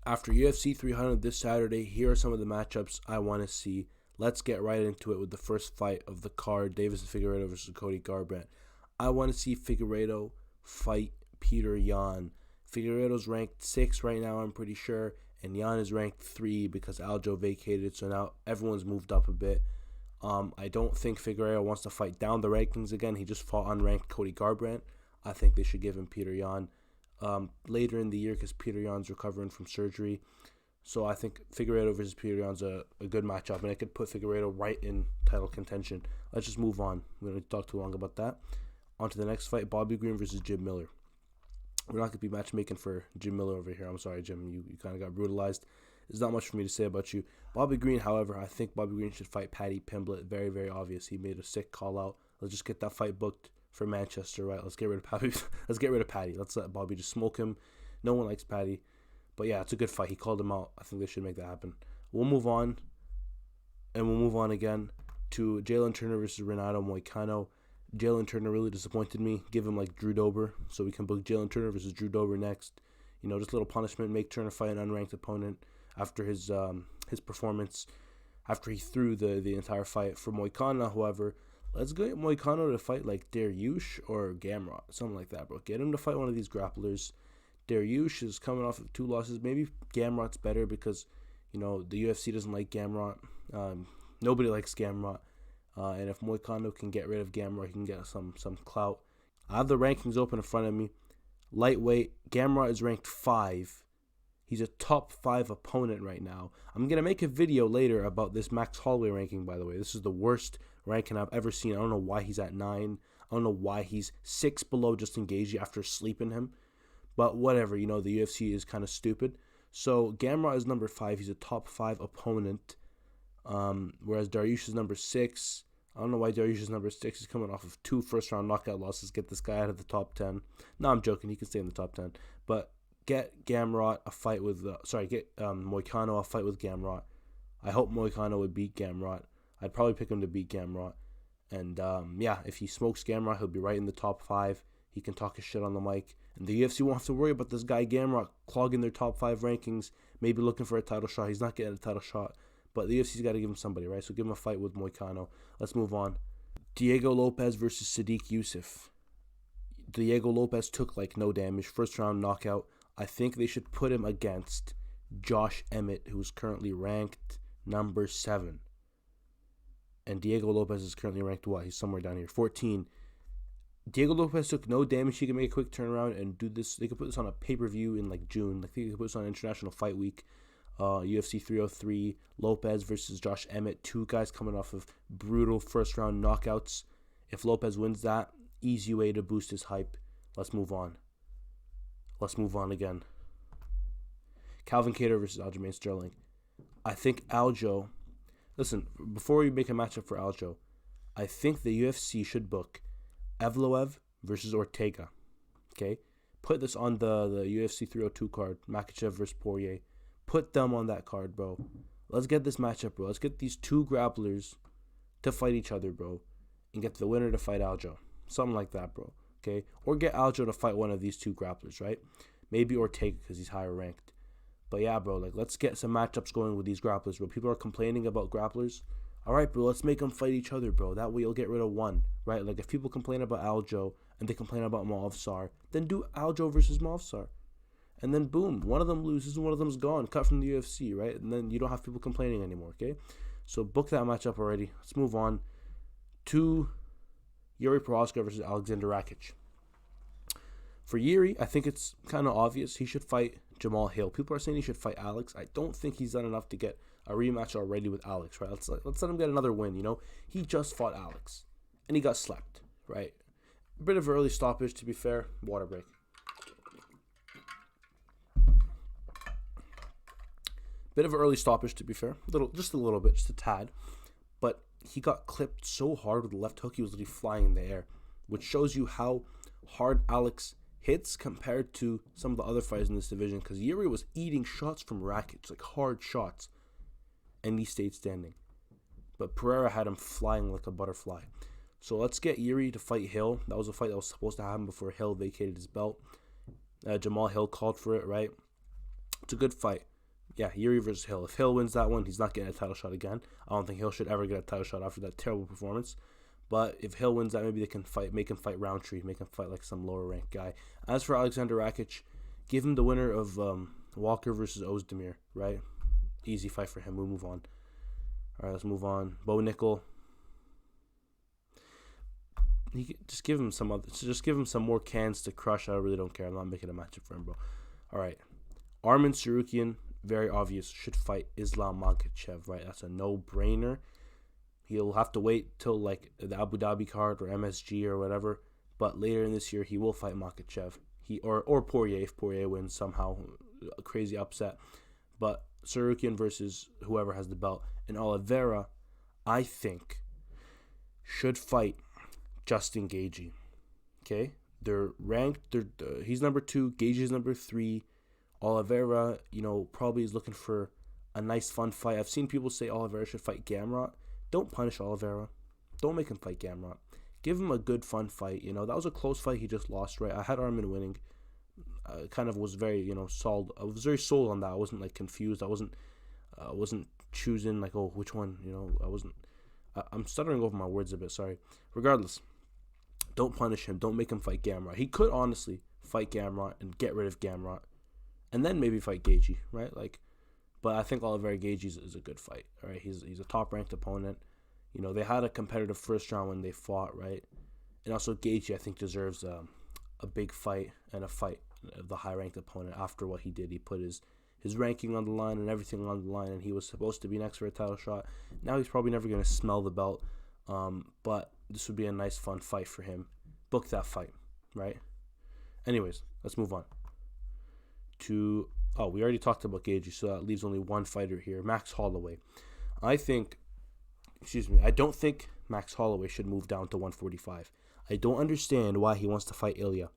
After UFC 300 this Saturday, here are some of the matchups I want to see. Let's get right into it with the first fight of the card, Davis and Figueiredo versus Cody Garbrandt. I want to see Figueiredo fight Peter Yan. Figueiredo's ranked 6 right now, I'm pretty sure, and Yan is ranked 3 because Aljo vacated, so now everyone's moved up a bit. I don't think Figueiredo wants to fight down the rankings again. He just fought unranked Cody Garbrandt. I think they should give him Peter Yan later in the year because Peter Yan's recovering from surgery. So I think Figueiredo versus Peter Yan's a good matchup, and it could put Figueiredo right in title contention. Let's just move on. We don't talk too long about that. On to the next fight, Bobby Green versus Jim Miller. We're not going to be matchmaking for Jim Miller over here. I'm sorry, Jim. You kind of got brutalized. There's not much for me to say about you. Bobby Green, however, I think Bobby Green should fight Paddy Pimblett. Very, very obvious. He made a sick call out. Let's just get that fight booked for Manchester, right? Let's get rid of Paddy. Let's let Bobby just smoke him. No one likes Paddy. But yeah, it's a good fight. He called him out. I think they should make that happen. We'll move on. And we'll move on again to Jalen Turner versus Renato Moicano. Jalen Turner really disappointed me. Give him like Drew Dober so we can book Jalen Turner versus Drew Dober next. You know, just a little punishment. Make Turner fight an unranked opponent after his performance, after he threw the entire fight. For Moicano, however, let's get Moicano to fight like Dariush or Gamrot, something like that, bro. Get him to fight one of these grapplers. Dariush is coming off of 2 losses. Maybe Gamrot's better because, you know, the UFC doesn't like Gamrot. Nobody likes Gamrot. And if Moicano can get rid of Gamrot, he can get some clout. I have the rankings open in front of me. Lightweight, Gamrot is ranked 5. He's a top 5 opponent right now. I'm going to make a video later about this Max Holloway ranking, by the way. This is the worst ranking I've ever seen. I don't know why he's at 9. I don't know why he's 6 below Justin Gaethje after sleeping him. But whatever, you know, the UFC is kind of stupid. So Gamrot is number 5. He's a top 5 opponent. Whereas Dariush is number 6. I don't know why Dariush is number 6. He's coming off of 2 first-round knockout losses. Get this guy out of the top 10. No, I'm joking. He can stay in the top 10. But get Gamrot a fight with... get Moicano a fight with Gamrot. I hope Moicano would beat Gamrot. I'd probably pick him to beat Gamrot. And, yeah, if he smokes Gamrot, he'll be right in the top 5. He can talk his shit on the mic. And the UFC won't have to worry about this guy Gamrot clogging their top 5 rankings, maybe looking for a title shot. He's not getting a title shot. But the UFC's got to give him somebody, right? So give him a fight with Moicano. Let's move on. Diego Lopez versus Sadiq Youssef. Diego Lopez took like no damage. First round knockout. I think they should put him against Josh Emmett, who's currently ranked number 7. And Diego Lopez is currently ranked what? He's somewhere down here. 14. Diego Lopez took no damage. He can make a quick turnaround and do this. They could put this on a pay-per-view in like June. I think they could put this on International Fight Week. UFC 303, Lopez versus Josh Emmett. 2 guys coming off of brutal first-round knockouts. If Lopez wins that, easy way to boost his hype. Let's move on. Let's move on again. Calvin Kattar versus Aljamain Sterling. I think Aljo... Listen, before we make a matchup for Aljo, I think the UFC should book Evloev versus Ortega. Okay? Put this on the UFC 302 card. Makhachev versus Poirier. Put them on that card, bro. Let's get this matchup, bro. Let's get these 2 grapplers to fight each other, bro. And get the winner to fight Aljo. Something like that, bro. Okay? Or get Aljo to fight one of these 2 grapplers, right? Maybe Ortega because he's higher ranked. But yeah, bro, like let's get some matchups going with these grapplers, bro. People are complaining about grapplers. All right, bro, let's make them fight each other, bro. That way you'll get rid of one, right? Like if people complain about Aljo and they complain about Movsar, then do Aljo versus Movsar. And then boom, one of them loses and one of them's gone, cut from the UFC, right? And then you don't have people complaining anymore, okay? So book that matchup already. Let's move on to Yuri Prochazka versus Alexander Rakic. For Yuri, I think it's kind of obvious. He should fight Jamal Hill. People are saying he should fight Alex. I don't think he's done enough to get a rematch already with Alex, right? Let's let him get another win, you know? He just fought Alex, and he got slept, right? A bit of an early stoppage, to be fair. Water break. Bit of an early stoppage, to be fair. Just a little bit, just a tad. But he got clipped so hard with the left hook, he was literally flying in the air, which shows you how hard Alex hits compared to some of the other fighters in this division, because Yuri was eating shots from Rakic, like hard shots, and he stayed standing. But Pereira had him flying like a butterfly. So let's get Yuri to fight Hill. That was a fight that was supposed to happen before Hill vacated his belt. Jamal Hill called for it, right? It's a good fight. Yeah, Yuri versus Hill. If Hill wins that one, he's not getting a title shot again. I don't think Hill should ever get a title shot after that terrible performance. But if Hill wins that, maybe they can make him fight Roundtree, make him fight like some lower ranked guy. As for Alexander Rakic, give him the winner of Walker versus Ozdemir, right? Easy fight for him. We'll move on. All right, let's move on. Bo Nickel. Just give him some more cans to crush. I really don't care. I'm not making a matchup for him, bro. All right, Arman Tsarukyan, very obvious, should fight Islam Makhachev, right? That's a no-brainer. He'll have to wait till like the Abu Dhabi card or MSG or whatever, but later in this year he will fight Makhachev. Or Poirier if Poirier wins somehow, a crazy upset. But Tsarukyan versus whoever has the belt, and Oliveira, I think, should fight Justin Gaethje. Okay, they're ranked. He's number 2. Gaethje's number 3. Oliveira, probably is looking for a nice, fun fight. I've seen people say Oliveira should fight Gamrot. Don't punish Oliveira. Don't make him fight Gamrot. Give him a good, fun fight. That was a close fight. He just lost, right? I had Arman winning. Kind of was very, sold. I was very sold on that. I wasn't like confused. I wasn't choosing like, oh, which one. I'm stuttering over my words a bit. Sorry. Regardless, don't punish him. Don't make him fight Gamrot. He could honestly fight Gamrot and get rid of Gamrot, and then maybe fight Gaethje, right? But I think Oliveira Gaethje is a good fight. All right, he's a top ranked opponent. They had a competitive first round when they fought, right? And also Gaethje, I think, deserves a big fight and a fight of the high ranked opponent after what he did. He put his ranking on the line and everything on the line, and he was supposed to be next for a title shot. Now he's probably never going to smell the belt, but this would be a nice, fun fight for him. Book that fight, right? Anyways, let's move on to... Oh, we already talked about Gaethje, so that leaves only one fighter here, Max Holloway. I don't think Max Holloway should move down to 145. I don't understand why he wants to fight Ilya.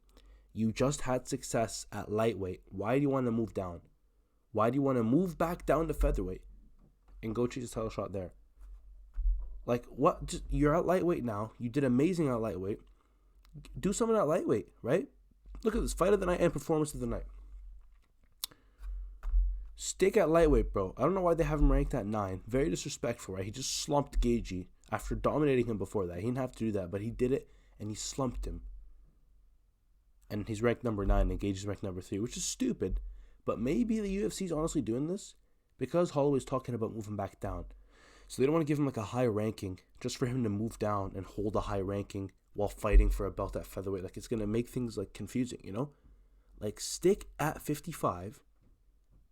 You just had success at lightweight. Why do you want to move down? Why do you want to move back down to featherweight and go chase a title shot there? Like, what? You're at lightweight now. You did amazing at lightweight. Do something at lightweight, right? Look at this. Fight of the night and performance of the night. Stick at lightweight, bro. I don't know why they have him ranked at 9. Very disrespectful, right? He just slumped Gaethje after dominating him before that. He didn't have to do that, but he did it, and he slumped him. And he's ranked number 9, and Gaethje's ranked number 3, which is stupid. But maybe the UFC is honestly doing this because Holloway's talking about moving back down. So they don't want to give him like a high ranking just for him to move down and hold a high ranking while fighting for a belt at featherweight. Like, it's going to make things like confusing, Like, stick at 55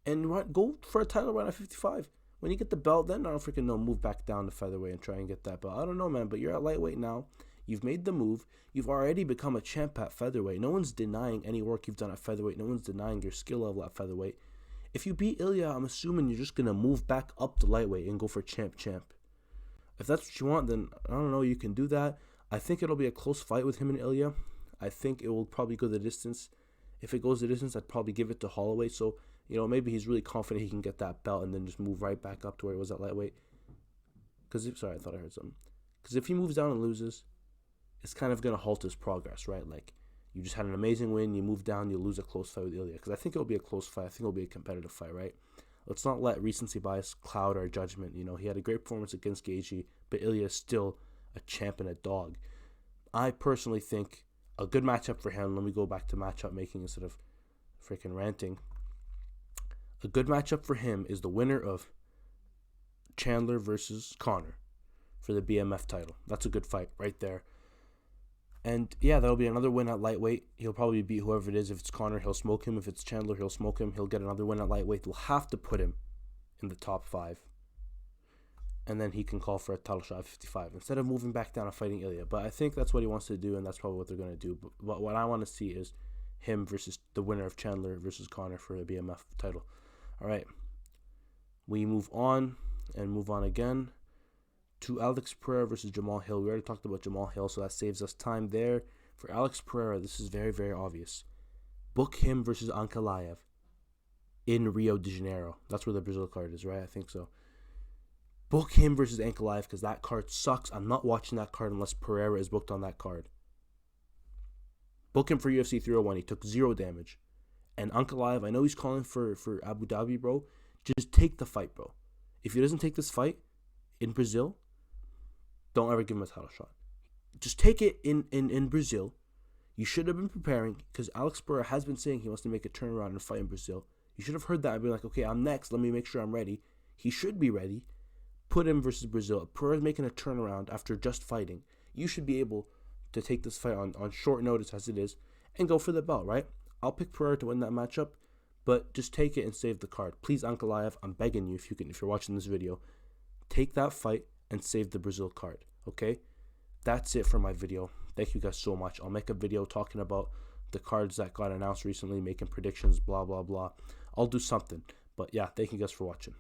and go for a title run at 55. When you get the belt, then I don't freaking know, move back down to featherweight and try and get that belt. I don't know, man, but you're at lightweight now. You've made the move. You've already become a champ at featherweight. No one's denying any work you've done at featherweight. No one's denying your skill level at featherweight. If you beat Ilya, I'm assuming you're just going to move back up to lightweight and go for champ. If that's what you want, then I don't know, you can do that. I think it'll be a close fight with him and Ilya. I think it will probably go the distance. If it goes the distance, I'd probably give it to Holloway. So, maybe he's really confident he can get that belt and then just move right back up to where he was at lightweight. Sorry, I thought I heard something. Because if he moves down and loses, it's kind of going to halt his progress, right? Like, you just had an amazing win, you move down, you lose a close fight with Ilya. Because I think it'll be a close fight. I think it'll be a competitive fight, right? Let's not let recency bias cloud our judgment. He had a great performance against Gaethje, but Ilya is still a champ and a dog. I personally think a good matchup for him, let me go back to matchup making instead of freaking ranting. A good matchup for him is the winner of Chandler versus Conor for the BMF title. That's a good fight right there. And yeah, that'll be another win at lightweight. He'll probably beat whoever it is. If it's Conor, he'll smoke him. If it's Chandler, he'll smoke him. He'll get another win at lightweight. They'll have to put him in the top 5. And then he can call for a title shot at 55 instead of moving back down and fighting Ilya. But I think that's what he wants to do, and that's probably what they're going to do. But what I want to see is him versus the winner of Chandler versus Conor for the BMF title. All right. We move on again to Alex Pereira versus Jamal Hill. We already talked about Jamal Hill, so that saves us time there. For Alex Pereira, this is very, very obvious. Book him versus Ankalaev in Rio de Janeiro. That's where the Brazil card is, right? I think so. Book him versus Ankalaev because that card sucks. I'm not watching that card unless Pereira is booked on that card. Book him for UFC 301. He took 0 damage. And Ankalaev, I know he's calling for Abu Dhabi, bro. Just take the fight, bro. If he doesn't take this fight in Brazil, don't ever give him a title shot. Just take it in Brazil. You should have been preparing, because Alex Pereira has been saying he wants to make a turnaround and fight in Brazil. You should have heard that and been like, okay, I'm next. Let me make sure I'm ready. He should be ready. Put him versus Brazil. Pereira's making a turnaround after just fighting. You should be able to take this fight on short notice as it is and go for the belt, right? I'll pick Pereira to win that matchup, but just take it and save the card. Please, Ankalaev, I'm begging you, if you're watching this video, take that fight and save the Brazil card, okay? That's it for my video. Thank you guys so much. I'll make a video talking about the cards that got announced recently, making predictions, blah, blah, blah. I'll do something. But yeah, thank you guys for watching.